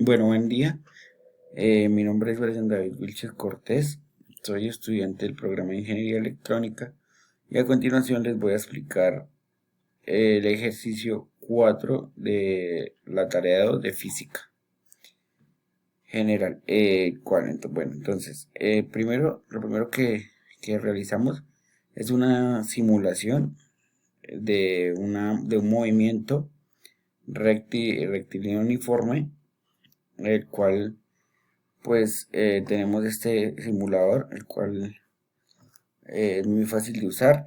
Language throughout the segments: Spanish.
Bueno, buen día. Mi nombre es Brian David Wilches Cortés. Soy estudiante del programa de Ingeniería Electrónica y a continuación les voy a explicar el ejercicio 4 de la tarea 2 de física general. Bueno, entonces, lo primero que realizamos es una simulación de un movimiento rectilíneo uniforme, el cual pues tenemos este simulador, el cual es muy fácil de usar.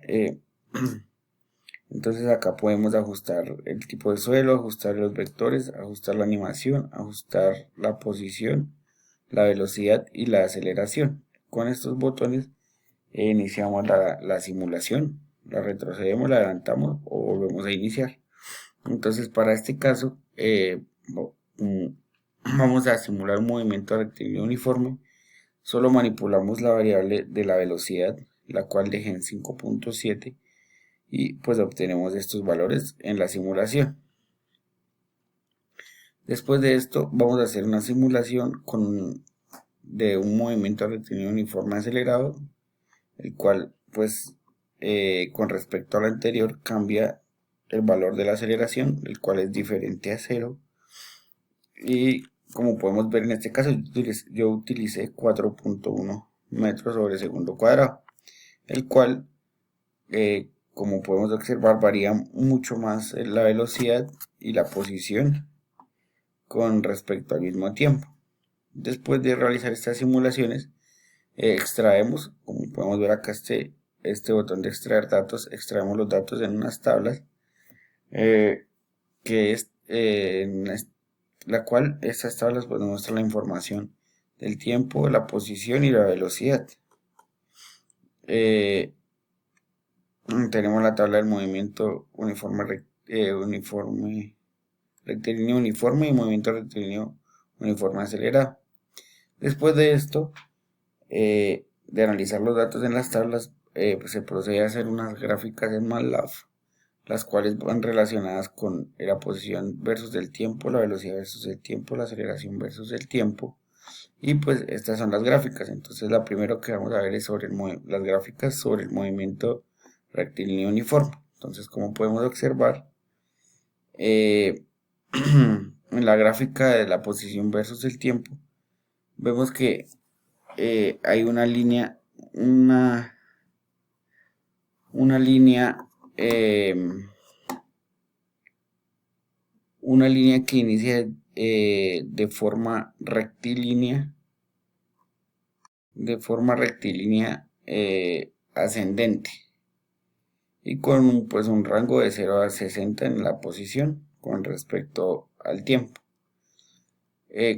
Entonces acá podemos ajustar el tipo de suelo, ajustar los vectores, ajustar la animación, ajustar la posición, la velocidad y la aceleración. Con estos botones iniciamos la simulación, la retrocedemos, la adelantamos o volvemos a iniciar. Entonces para este caso vamos a simular un movimiento rectilíneo uniforme. Solo manipulamos la variable de la velocidad, la cual dejé en 5.7, y pues obtenemos estos valores en la simulación. Después de esto vamos a hacer una simulación de un movimiento rectilíneo uniforme acelerado, el cual pues con respecto al anterior cambia el valor de la aceleración, el cual es diferente a 0. Y como podemos ver en este caso yo utilicé 4.1 metros sobre segundo cuadrado, el cual como podemos observar varía mucho más la velocidad y la posición con respecto al mismo tiempo. Después de realizar estas simulaciones extraemos, como podemos ver acá este botón de extraer datos, extraemos los datos en unas tablas que es la cual estas tablas pues, nos muestran la información del tiempo, la posición y la velocidad. Tenemos la tabla del movimiento rectilíneo uniforme y movimiento rectilíneo uniforme acelerado. Después de esto, de analizar los datos en las tablas, pues se procede a hacer unas gráficas en MATLAB, las cuales van relacionadas con la posición versus el tiempo, la velocidad versus el tiempo, la aceleración versus el tiempo. Y pues estas son las gráficas. Entonces la primero que vamos a ver es sobre las gráficas sobre el movimiento rectilíneo uniforme. Entonces, como podemos observar, en la gráfica de la posición versus el tiempo, vemos que hay una línea que inicia de forma rectilínea ascendente y con pues un rango de 0 a 60 en la posición con respecto al tiempo.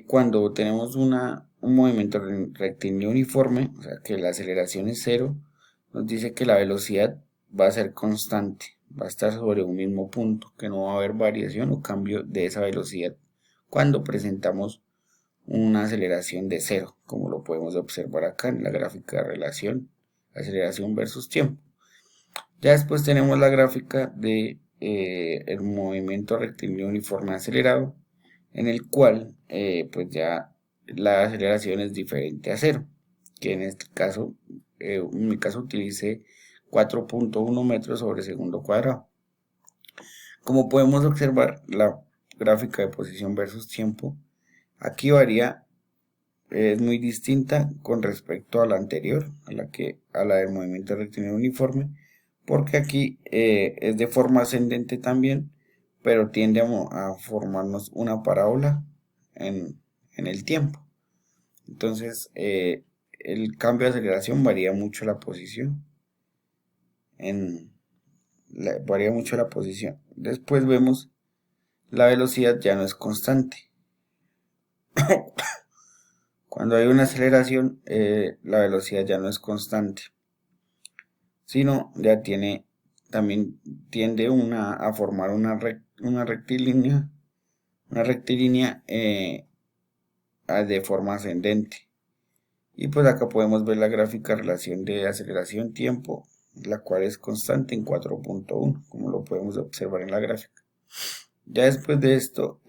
Cuando tenemos un movimiento rectilíneo uniforme, o sea que la aceleración es 0, nos dice que la velocidad va a ser constante, va a estar sobre un mismo punto, que no va a haber variación o cambio de esa velocidad cuando presentamos una aceleración de 0, como lo podemos observar acá en la gráfica de relación aceleración versus tiempo. Ya después tenemos la gráfica de el movimiento rectilíneo uniforme acelerado, en el cual pues ya la aceleración es diferente a 0, que en este caso, en mi caso utilicé 4.1 metros sobre segundo cuadrado. Como podemos observar, la gráfica de posición versus tiempo aquí varía, es muy distinta con respecto a la anterior, a la del movimiento rectilíneo uniforme, porque aquí es de forma ascendente también, pero tiende a formarnos una parábola en el tiempo. Entonces el cambio de aceleración varía mucho la posición, varía mucho la posición. Después vemos la velocidad ya no es constante. Cuando hay una aceleración, la velocidad ya no es constante, sino ya también tiende a formar una rectilínea de forma ascendente. Y pues acá podemos ver la gráfica relación de aceleración-tiempo, la cual es constante en 4.1, como lo podemos observar en la gráfica. Ya después de esto,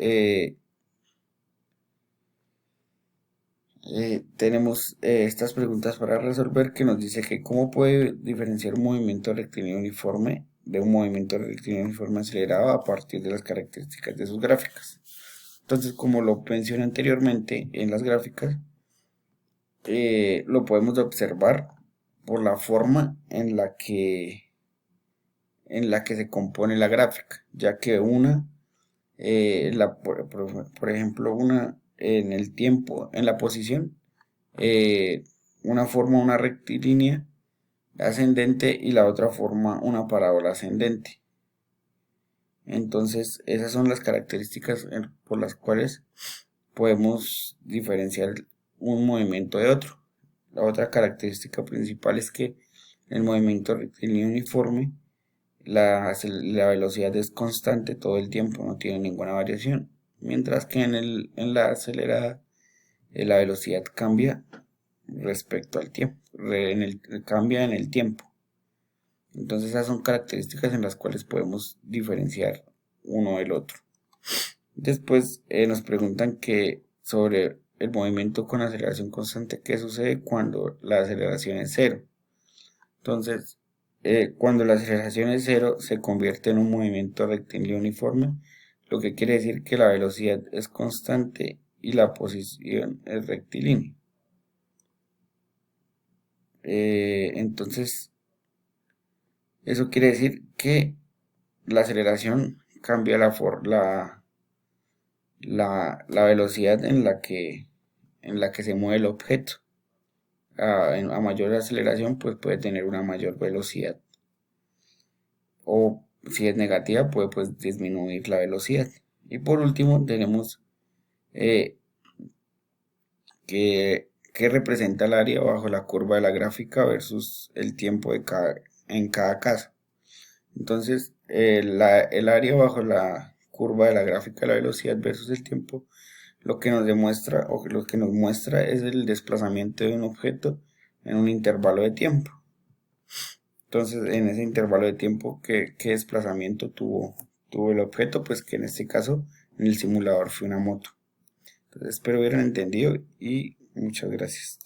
tenemos estas preguntas para resolver que nos dice que cómo puede diferenciar un movimiento rectilíneo uniforme de un movimiento rectilíneo uniforme acelerado a partir de las características de sus gráficas. Entonces, como lo mencioné anteriormente en las gráficas, lo podemos observar por la forma en la que se compone la gráfica, ya que una, por ejemplo, una en el tiempo, en la posición, una forma una rectilínea ascendente y la otra forma una parábola ascendente. Entonces, esas son las características por las cuales podemos diferenciar un movimiento de otro. La otra característica principal es que el movimiento rectilíneo uniforme, la velocidad es constante todo el tiempo, no tiene ninguna variación, mientras que en la acelerada la velocidad cambia respecto al tiempo, cambia en el tiempo. Entonces esas son características en las cuales podemos diferenciar uno del otro. Después nos preguntan que sobre el movimiento con aceleración constante, ¿qué sucede cuando la aceleración es cero? Entonces, cuando la aceleración es cero, se convierte en un movimiento rectilíneo uniforme, lo que quiere decir que la velocidad es constante y la posición es rectilínea. Entonces, eso quiere decir que la aceleración cambia la velocidad en la que se mueve el objeto. A mayor aceleración, pues puede tener una mayor velocidad. O si es negativa, puede pues disminuir la velocidad. Y por último, tenemos que representa el área bajo la curva de la gráfica versus el tiempo en cada caso. Entonces, el área bajo la curva de la gráfica de la velocidad versus el tiempo, lo que nos demuestra o lo que nos muestra es el desplazamiento de un objeto en un intervalo de tiempo. Entonces, en ese intervalo de tiempo, ¿qué desplazamiento tuvo el objeto? Pues que en este caso, en el simulador fue una moto. Entonces, espero hubieran entendido y muchas gracias.